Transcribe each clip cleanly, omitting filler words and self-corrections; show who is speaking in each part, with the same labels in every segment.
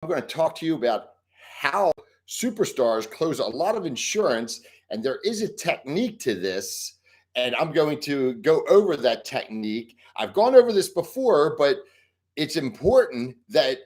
Speaker 1: I'm going to talk to you about how superstars close a lot of insurance. And there is a technique to this. And I'm going to go over that technique. I've gone over this before, but it's important that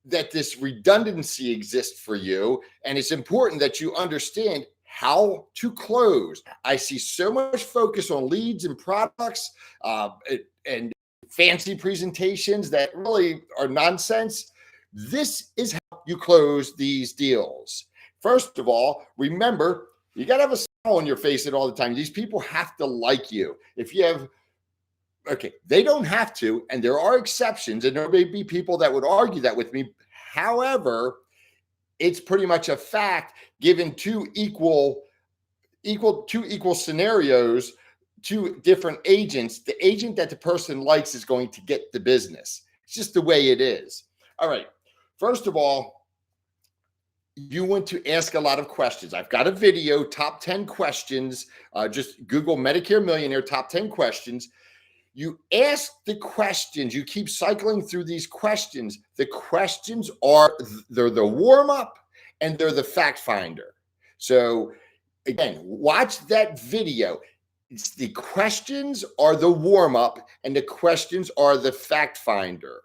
Speaker 1: this redundancy exists for you. And it's important that you understand how to close. I see so much focus on leads and products and fancy presentations that really are nonsense. This is how you close these deals. First of all, remember, you got to have a smile on your face at all the time. These people have to like you. If you have, okay, they don't have to, and there are exceptions, and there may be people that would argue that with me. However, it's pretty much a fact given two equal scenarios, two different agents. The agent that the person likes is going to get the business. It's just the way it is. All right. First of all, you want to ask a lot of questions. I've got a video, top 10 questions. Just Google Medicare Millionaire top 10 questions. You ask the questions. You keep cycling through these questions. The questions they're the warm-up and they're the fact finder. So again, watch that video. The questions are the warm-up and the questions are the fact finder.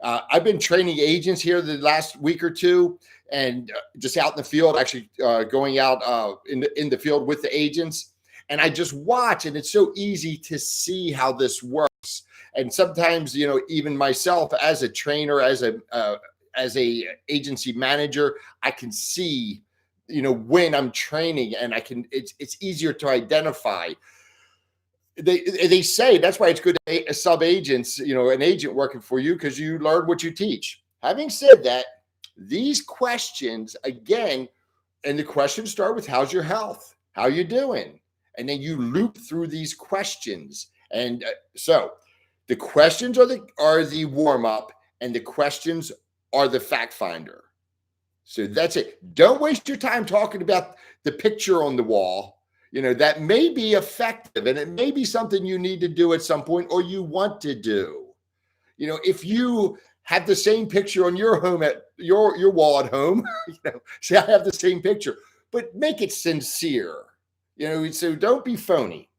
Speaker 1: I've been training agents here the last week or two, and just out in the field, actually going out in the field with the agents. And I just watch, and it's so easy to see how this works. And sometimes, even myself as a trainer, as a agency manager, I can see, when I'm training, and it's easier to identify. They say that's why it's good to have sub agents, an agent working for you, because you learn what you teach. Having said that, these questions again, and the questions start with how's your health? How you doing? And then you loop through these questions. And so the questions are the warm up, and the questions are the fact finder. So that's it. Don't waste your time talking about the picture on the wall. That may be effective, and it may be something you need to do at some point, or you want to do. If you have the same picture on your home at your wall at home, say I have the same picture, but make it sincere. So don't be phony.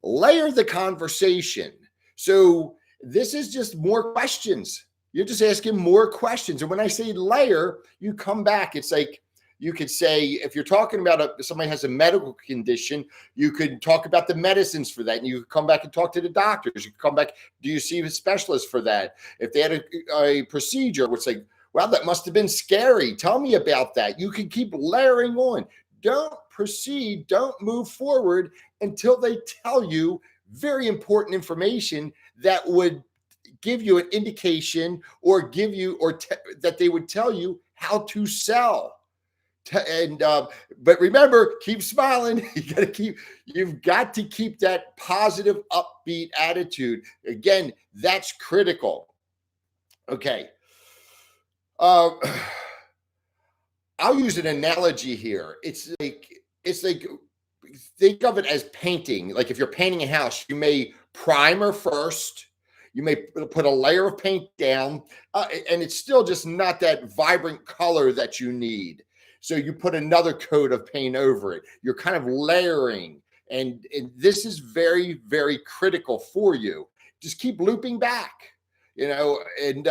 Speaker 1: Layer the conversation. So this is just more questions. You're just asking more questions. And when I say layer, you come back. It's like, you could say, if you're talking about somebody has a medical condition, you could talk about the medicines for that. And you could come back and talk to the doctors. You could come back, do you see a specialist for that? If they had a procedure, it's like, wow, that must have been scary. Tell me about that. You can keep layering on. Don't proceed, don't move forward until they tell you very important information that would give you an indication or that they would tell you how to sell. And but remember, keep smiling. You've got to keep that positive, upbeat attitude. Again, that's critical. Okay. I'll use an analogy here. It's like think of it as painting. Like if you're painting a house, you may primer first. You may put a layer of paint down, and it's still just not that vibrant color that you need. So you put another coat of paint over it. You're kind of layering. And this is very, very critical for you. Just keep looping back, and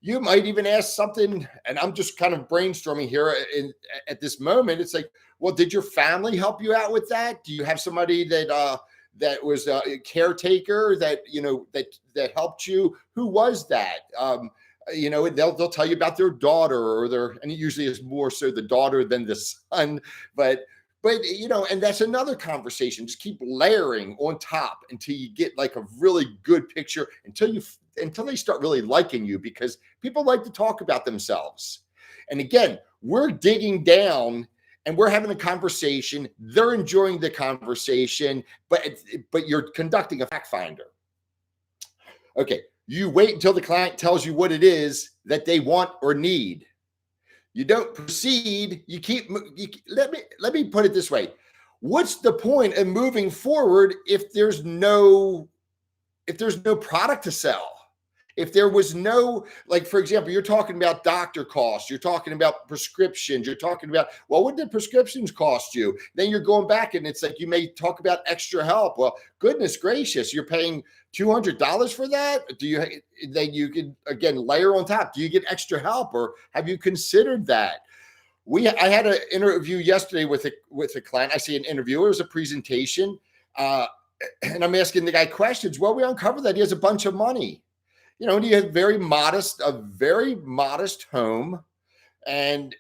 Speaker 1: you might even ask something, and I'm just kind of brainstorming here at this moment. It's like, well, did your family help you out with that? Do you have somebody that was a caretaker that helped you? Who was that? They'll tell you about their daughter and it usually is more so the daughter than the son, but and that's another conversation. Just keep layering on top until you get like a really good picture, until they start really liking you, because people like to talk about themselves. And again, we're digging down and we're having a conversation. They're enjoying the conversation, but you're conducting a fact finder. Okay. You wait until the client tells you what it is that they want or need. You don't proceed. Let me put it this way. What's the point of moving forward if there's no product to sell? If there was no, like, for example, you're talking about doctor costs, you're talking about prescriptions, you're talking about, well, what did prescriptions cost you? Then you're going back and it's like you may talk about extra help. Well, goodness gracious, you're paying $200 for that? Do you, then you could again layer on top, do you get extra help or have you considered that? I had an interview yesterday with a client. I say an interview, it was a presentation. And I'm asking the guy questions. Well, we uncovered that he has a bunch of money. You know, and he had a very modest home, and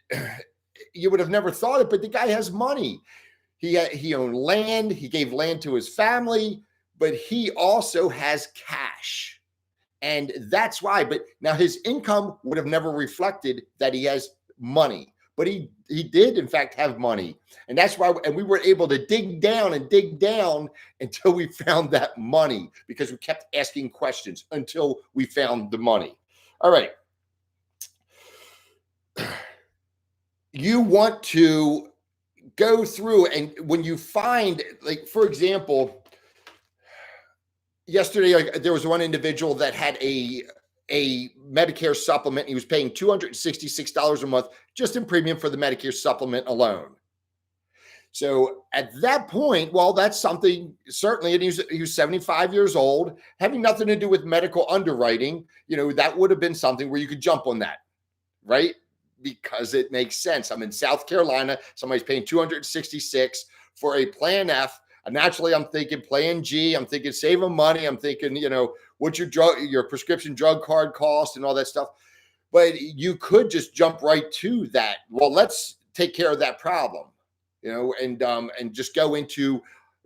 Speaker 1: you would have never thought it, but the guy has money. He owned land. He gave land to his family, but he also has cash, and that's why. But now his income would have never reflected that he has money, but he did in fact have money, and that's why. And we were able to dig down until we found that money because we kept asking questions until we found the money. All right. You want to go through, and when you find, like, for example, yesterday there was one individual that had a Medicare supplement. He was paying $266 a month just in premium for the Medicare supplement alone. So at that point, well, that's something certainly, and he was 75 years old, having nothing to do with medical underwriting. You know, that would have been something where you could jump on that, right? Because it makes sense. I'm in South Carolina. Somebody's paying $266 for a Plan F. Naturally, I'm thinking Plan G. I'm thinking saving money. I'm thinking, you know, what's your prescription drug card cost and all that stuff. But you could just jump right to that. Well, let's take care of that problem, you know, and just go into,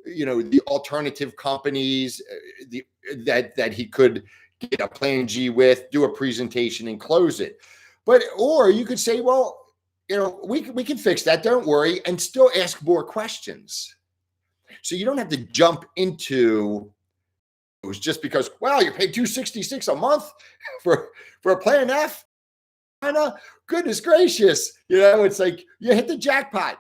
Speaker 1: you know, the alternative companies that he could get a Plan G with, do a presentation and close it. But, or you could say, well, you know, we can fix that. Don't worry. And still ask more questions. So you don't have to jump into it was just because, well, you're paid $266 a month for a Plan F. Goodness gracious. You know, it's like you hit the jackpot.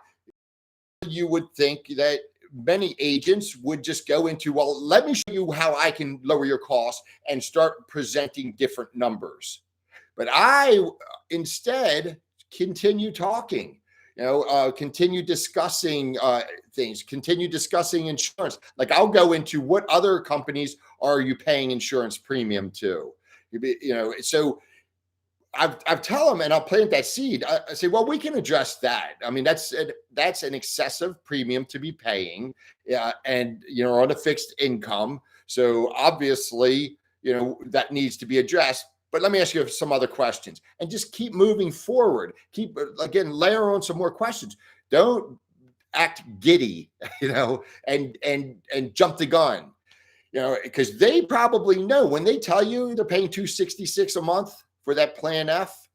Speaker 1: You would think that many agents would just go into, well, let me show you how I can lower your costs and start presenting different numbers. But I instead continue talking, you know, continue discussing things, continue discussing insurance. Like I'll go into what other companies are you paying insurance premium to? You know, so I've tell them, and I'll plant that seed. I say, well, we can address that. I mean, that's an excessive premium to be paying, and you know, on a fixed income. So obviously, you know, that needs to be addressed. But let me ask you some other questions, and just keep moving forward. Keep again, layer on some more questions. Don't act giddy, you know, and jump the gun, you know, because they probably know when they tell you they're paying $266 a month for that Plan F,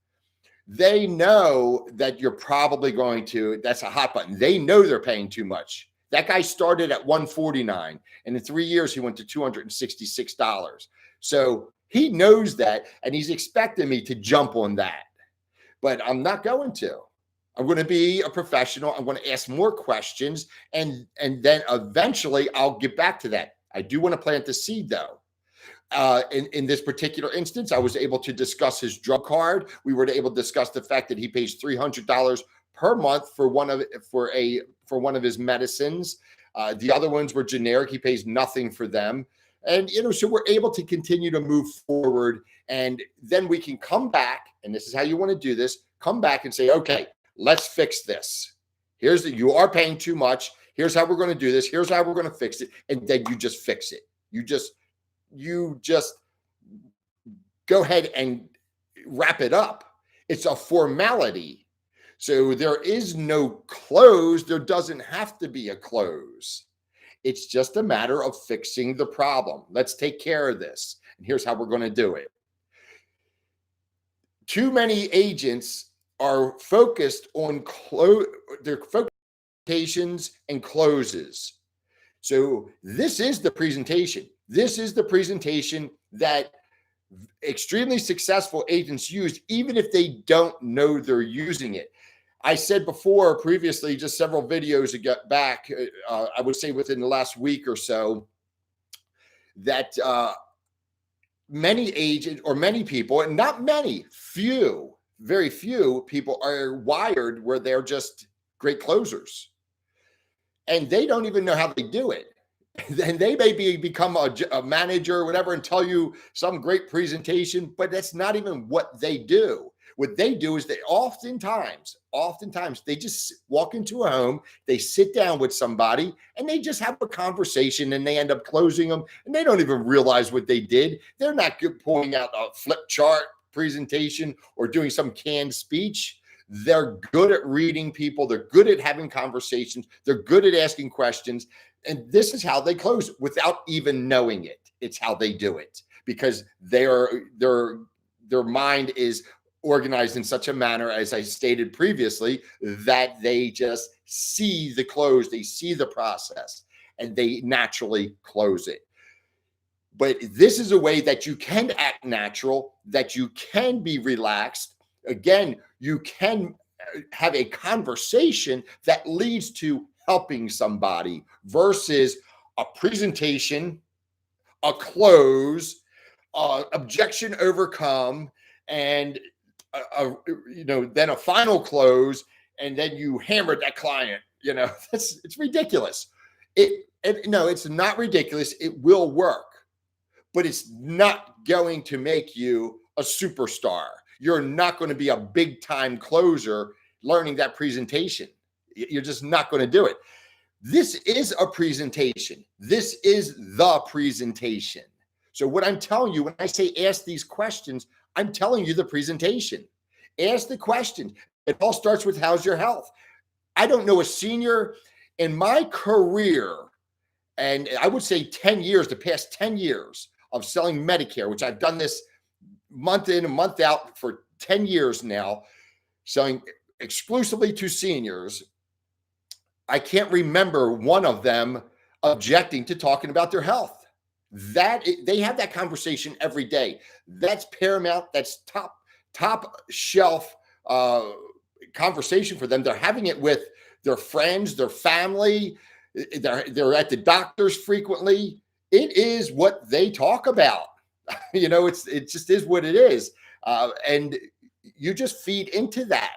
Speaker 1: they know that you're probably going to, that's a hot button. They know they're paying too much. That guy started at $149, and in 3 years, he went to $266. So he knows that, and he's expecting me to jump on that. But I'm not going to. I'm going to be a professional. I'm going to ask more questions, and then eventually I'll get back to that. I do want to plant the seed, though. In this particular instance, I was able to discuss his drug card. We were able to discuss the fact that he pays $300 per month for one of his medicines. The other ones were generic. He pays nothing for them. And, you know, so we're able to continue to move forward, and then we can come back, and this is how you want to do this, come back and say, okay, let's fix this. You are paying too much. Here's how we're going to do this. Here's how we're going to fix it. And then you just fix it. You just go ahead and wrap it up. It's a formality. So there is no close. There doesn't have to be a close. It's just a matter of fixing the problem. Let's take care of this. And here's how we're going to do it. Too many agents are focused on their presentations and closes. So this is the presentation. This is the presentation that extremely successful agents use, even if they don't know they're using it. I said before, previously, just several videos back, I would say within the last week or so, that many agents or many people, and not many, few, very few people are wired where they're just great closers. And they don't even know how they do it. Then they may become a manager or whatever and tell you some great presentation, but that's not even what they do. What they do is they oftentimes they just walk into a home, they sit down with somebody and they just have a conversation and they end up closing them and they don't even realize what they did. They're not pulling out a flip chart presentation or doing some canned speech. They're good at reading people. They're good at having conversations. They're good at asking questions. And this is how they close without even knowing it. It's how they do it because their mind is organized in such a manner, as I stated previously, that they just see the close, they see the process, and they naturally close it. But this is a way that you can act natural, that you can be relaxed. Again, you can have a conversation that leads to helping somebody versus a presentation, a close, objection overcome, and then a final close, and then you hammered that client. It's ridiculous. No, it's not ridiculous. It will work, but it's not going to make you a superstar. You're not going to be a big time closer learning that presentation. You're just not going to do it. This is a presentation. This is the presentation. So what I'm telling you, when I say ask these questions, I'm telling you the presentation. Ask the questions. It all starts with how's your health? I don't know a senior in my career, and I would say 10 years, the past 10 years of selling Medicare, which I've done this month in and month out for 10 years now, selling exclusively to seniors. I can't remember one of them objecting to talking about their health. That they have that conversation every day. That's paramount. That's top shelf conversation for them. They're having it with their friends, their family. They're at the doctors frequently. It is what they talk about. It just is what it is, and you just feed into that.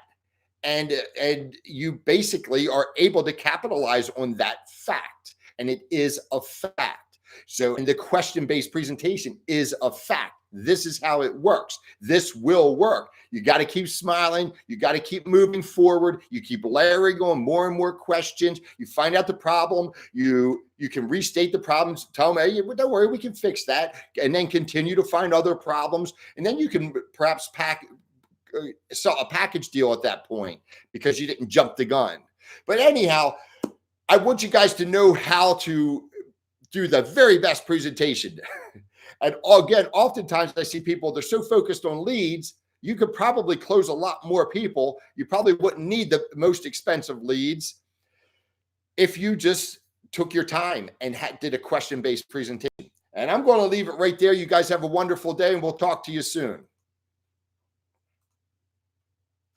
Speaker 1: And you basically are able to capitalize on that fact. And it is a fact. So, and the question-based presentation is a fact. This is how it works. This will work. You got to keep smiling. You got to keep moving forward. You keep layering on more and more questions. You find out the problem. You can restate the problems. Tell them, hey, don't worry, we can fix that. And then continue to find other problems. And then you can perhaps sell a package deal at that point because you didn't jump the gun. But anyhow, I want you guys to know how to do the very best presentation. And again, oftentimes I see people, they're so focused on leads, you could probably close a lot more people. You probably wouldn't need the most expensive leads if you just took your time and did a question-based presentation. And I'm going to leave it right there. You guys have a wonderful day, and we'll talk to you soon.